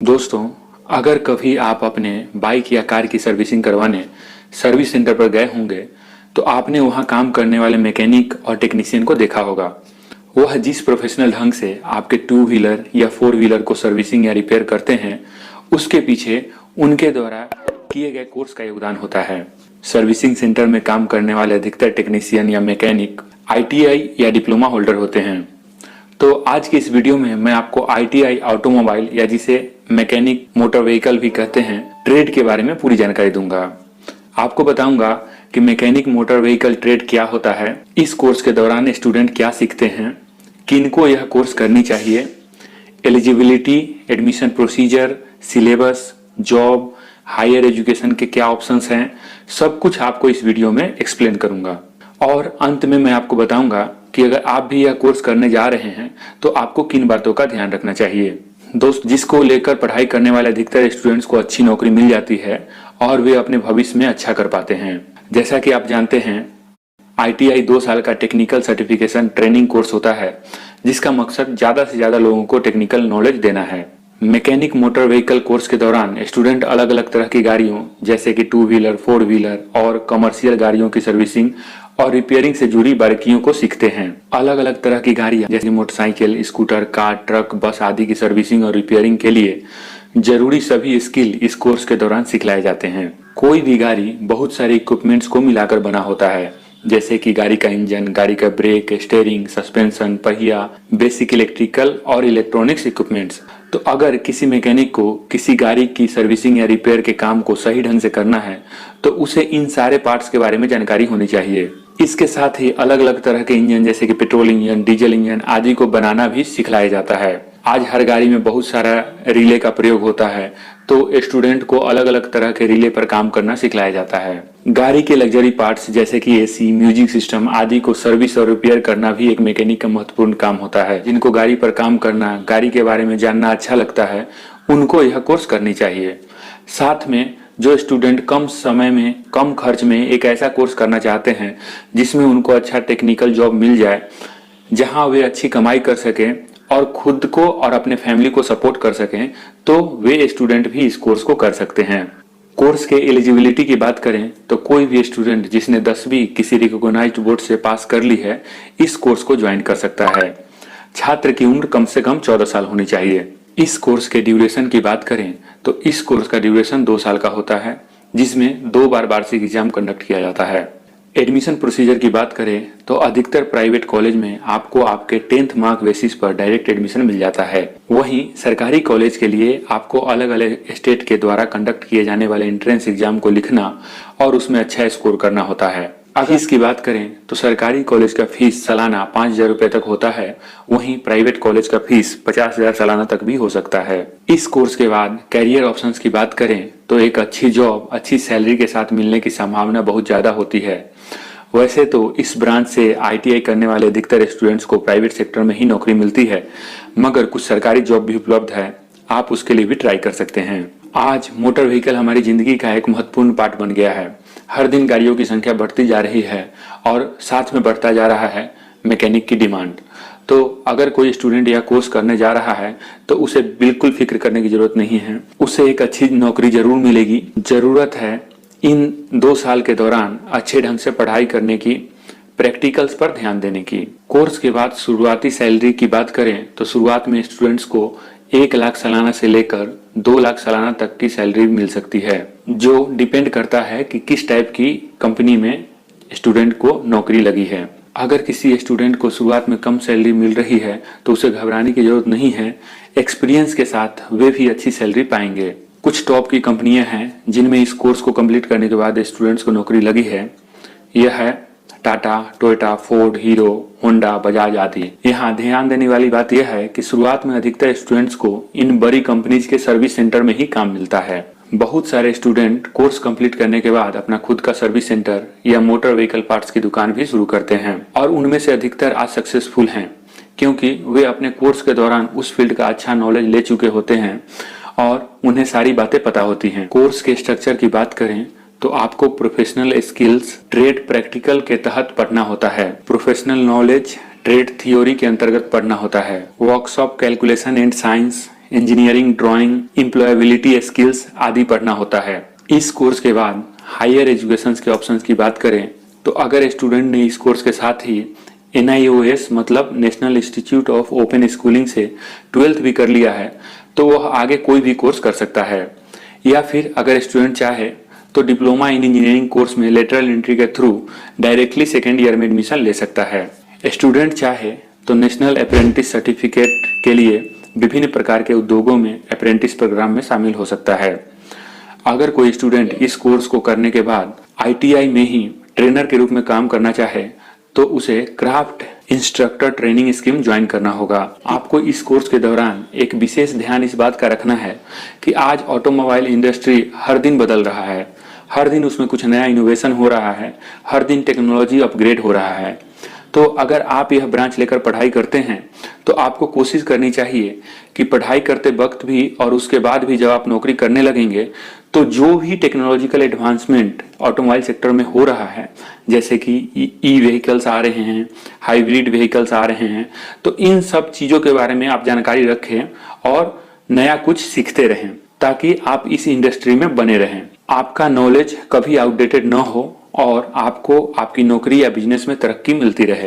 दोस्तों, अगर कभी आप अपने बाइक या कार की सर्विसिंग करवाने सर्विस सेंटर पर गए होंगे तो आपने वहां काम करने वाले मैकेनिक और टेक्नीशियन को देखा होगा। वह जिस प्रोफेशनल ढंग से आपके टू व्हीलर या फोर व्हीलर को सर्विसिंग या रिपेयर करते हैं, उसके पीछे उनके द्वारा किए गए कोर्स का योगदान होता है। सर्विसिंग सेंटर में काम करने वाले अधिकतर टेक्नीशियन या मैकेनिक ITI या डिप्लोमा होल्डर होते हैं। तो आज की इस वीडियो में मैं आपको ITI ऑटोमोबाइल या जिसे मैकेनिक मोटर व्हीकल भी कहते हैं ट्रेड के बारे में पूरी जानकारी दूंगा। आपको बताऊंगा कि मैकेनिक मोटर व्हीकल ट्रेड क्या होता है, इस कोर्स के दौरान स्टूडेंट क्या सीखते हैं, किनको यह कोर्स करनी चाहिए, eligibility, admission procedure, syllabus, job, higher education के क्या ऑप्शंस हैं, सब कुछ आपको इस वीडियो में एक्सप्लेन करूंगा। और अंत में मैं आपको बताऊंगा कि अगर आप भी यह कोर्स करने जा रहे हैं तो आपको किन बातों का ध्यान रखना चाहिए। दोस्त, जिसको लेकर पढ़ाई करने वाले अधिकतर स्टूडेंट्स को अच्छी नौकरी मिल जाती है और वे अपने भविष्य में अच्छा कर पाते हैं। जैसा कि आप जानते हैं, ITI 2 साल का टेक्निकल सर्टिफिकेशन ट्रेनिंग कोर्स होता है जिसका मकसद ज्यादा से ज्यादा लोगों को टेक्निकल नॉलेज देना है। मैकेनिक मोटर व्हीकल कोर्स के दौरान स्टूडेंट अलग अलग तरह की गाड़ियों जैसे कि टू व्हीलर, फोर व्हीलर और कमर्शियल गाड़ियों की सर्विसिंग और रिपेयरिंग से जुड़ी बारीकियों को सीखते हैं। अलग अलग तरह की गाड़ियां जैसे मोटरसाइकिल, स्कूटर, कार, ट्रक, बस आदि की सर्विसिंग और रिपेयरिंग के लिए जरूरी सभी स्किल इस कोर्स के दौरान सिखलाए जाते हैं। कोई भी गाड़ी बहुत सारे इक्विपमेंट्स को मिलाकर बना होता है, जैसे कि गाड़ी का इंजन, गाड़ी का ब्रेक, स्टीयरिंग, सस्पेंशन, पहिया, बेसिक इलेक्ट्रिकल और इलेक्ट्रॉनिक्स इक्विपमेंट्स। तो अगर किसी मैकेनिक को किसी गाड़ी की सर्विसिंग या रिपेयर के काम को सही ढंग से करना है तो उसे इन सारे पार्ट्स के बारे में जानकारी होनी चाहिए। इसके साथ ही अलग अलग तरह के इंजन जैसे कि पेट्रोल इंजन, डीजल इंजन आदि को बनाना भी सिखलाया जाता है। आज हर गाड़ी में बहुत सारा रिले का प्रयोग होता है, तो स्टूडेंट को अलग अलग तरह के रिले पर काम करना सिखलाया जाता है। गाड़ी के लग्जरी पार्ट्स जैसे कि AC, म्यूजिक सिस्टम आदि को सर्विस और रिपेयर करना भी एक मैकेनिक का महत्वपूर्ण काम होता है। जिनको गाड़ी पर काम करना, गाड़ी के बारे में जानना अच्छा लगता है, उनको यह कोर्स करनी चाहिए। साथ में जो स्टूडेंट कम समय में कम खर्च में एक ऐसा कोर्स करना चाहते हैं जिसमें उनको अच्छा टेक्निकल जॉब मिल जाए, जहां वे अच्छी कमाई कर सकें और खुद को और अपने फैमिली को सपोर्ट कर सकें, तो वे स्टूडेंट भी इस कोर्स को कर सकते हैं। कोर्स के एलिजिबिलिटी की बात करें तो कोई भी स्टूडेंट जिसने 10वीं किसी रिकॉग्नाइज्ड बोर्ड से पास कर ली है इस कोर्स को ज्वाइन कर सकता है। छात्र की उम्र कम से कम 14 साल होनी चाहिए। इस कोर्स के ड्यूरेशन की बात करें तो इस कोर्स का ड्यूरेशन 2 साल का होता है, जिसमें 2 बार वार्षिक एग्जाम कंडक्ट किया जाता है। एडमिशन प्रोसीजर की बात करें तो अधिकतर प्राइवेट कॉलेज में आपको आपके 10th मार्क बेसिस पर डायरेक्ट एडमिशन मिल जाता है। वहीं सरकारी कॉलेज के लिए आपको अलग अलग स्टेट के द्वारा कंडक्ट किए जाने वाले एंट्रेंस एग्जाम को लिखना और उसमें अच्छा स्कोर करना होता है। फीस की बात करें तो सरकारी कॉलेज का फीस सालाना 5,000 रुपए तक होता है, वहीं प्राइवेट कॉलेज का फीस 50,000 सालाना तक भी हो सकता है। इस कोर्स के बाद कैरियर ऑप्शंस की बात करें तो एक अच्छी जॉब अच्छी सैलरी के साथ मिलने की संभावना बहुत ज्यादा होती है। वैसे तो इस ब्रांच से ITI करने वाले अधिकतर स्टूडेंट्स को प्राइवेट सेक्टर में ही नौकरी मिलती है, मगर कुछ सरकारी जॉब भी उपलब्ध है, आप उसके लिए भी ट्राई कर सकते हैं। आज मोटर व्हीकल हमारी जिंदगी का एक महत्वपूर्ण पार्ट बन गया है। हर दिन गाड़ियों की संख्या बढ़ती जा रही है और साथ में बढ़ता जा रहा है मैकेनिक की डिमांड। तो अगर कोई स्टूडेंट यह कोर्स करने जा रहा है तो उसे बिल्कुल फिक्र करने की जरूरत नहीं है, उसे एक अच्छी नौकरी जरूर मिलेगी। जरूरत है इन 2 साल के दौरान अच्छे ढंग से पढ़ाई करने की, प्रैक्टिकल्स पर ध्यान देने की। कोर्स के बाद शुरुआती सैलरी की बात करें तो शुरुआत में स्टूडेंट्स को 1 लाख सालाना से लेकर 2 लाख सालाना तक की सैलरी मिल सकती है, जो डिपेंड करता है कि किस टाइप की कंपनी में स्टूडेंट को नौकरी लगी है। अगर किसी स्टूडेंट को शुरुआत में कम सैलरी मिल रही है तो उसे घबराने की जरूरत नहीं है, एक्सपीरियंस के साथ वे भी अच्छी सैलरी पाएंगे। कुछ टॉप की कंपनियां हैं जिनमें इस कोर्स को कंप्लीट करने के बाद स्टूडेंट्स को नौकरी लगी है। यह है Tata, Toyota, Ford, hero, Honda, Bajaj आदि। यहाँ ध्यान देने वाली बात यह है कि शुरुआत में अधिकतर स्टूडेंट्स को इन बड़ी कंपनीज के सर्विस सेंटर में ही काम मिलता है। बहुत सारे स्टूडेंट कोर्स कंप्लीट करने के बाद अपना खुद का सर्विस सेंटर या मोटर व्हीकल पार्ट्स की दुकान भी शुरू करते हैं, और उनमें से अधिकतर आज सक्सेसफुल हैं क्योंकि वे अपने कोर्स के दौरान उस फील्ड का अच्छा नॉलेज ले चुके होते हैं और उन्हें सारी बातें पता होती हैं। कोर्स के स्ट्रक्चर की बात करें तो आपको प्रोफेशनल स्किल्स ट्रेड प्रैक्टिकल के तहत पढ़ना होता है। प्रोफेशनल नॉलेज ट्रेड थ्योरी के अंतर्गत पढ़ना होता है। Workshop calculation and science engineering, drawing, employability skills आदि पढ़ना होता है। इस कोर्स के बाद हायर एजुकेशन के ऑप्शंस की बात करें तो अगर स्टूडेंट ने इस कोर्स के साथ ही NIOS मतलब national institute of open schooling से 12th भी कर लिया है तो वह आगे कोई भी कोर्स कर सकता है, या फिर अगर स्टूडेंट चाहे तो डिप्लोमा इन इंजीनियरिंग कोर्स में लेटरल एंट्री के थ्रू डायरेक्टली सेकेंड ईयर में एडमिशन ले सकता है। स्टूडेंट चाहे तो नेशनल अप्रेंटिस सर्टिफिकेट के लिए विभिन्न प्रकार के उद्योगों में अप्रेंटिस प्रोग्राम में शामिल हो सकता है। अगर कोई स्टूडेंट इस कोर्स को करने के बाद ITI में ही ट्रेनर के रूप में काम करना चाहे तो उसे craft instructor training scheme join करना होगा। आपको इस कोर्स के दौरान एक विशेष ध्यान इस बात का रखना है कि आज ऑटोमोबाइल इंडस्ट्री हर दिन बदल रहा है, हर दिन उसमें कुछ नया इनोवेशन हो रहा है, हर दिन टेक्नोलॉजी अपग्रेड हो रहा है। तो अगर आप यह ब्रांच लेकर पढ़ाई करते हैं तो आपको कोशिश करनी चाहिए कि पढ़ाई करते वक्त भी और उसके बाद भी जब आप नौकरी करने लगेंगे तो जो भी टेक्नोलॉजिकल एडवांसमेंट ऑटोमोबाइल सेक्टर में हो रहा है, जैसे कि ई व्हीकल्स आ रहे हैं, हाइब्रिड व्हीकल्स आ रहे हैं, तो इन सब चीज़ों के बारे में आप जानकारी रखें और नया कुछ सीखते रहें ताकि आप इस इंडस्ट्री में बने रहें, आपका नॉलेज कभी आउटडेटेड ना हो और आपको आपकी नौकरी या बिजनेस में तरक्की मिलती रहे।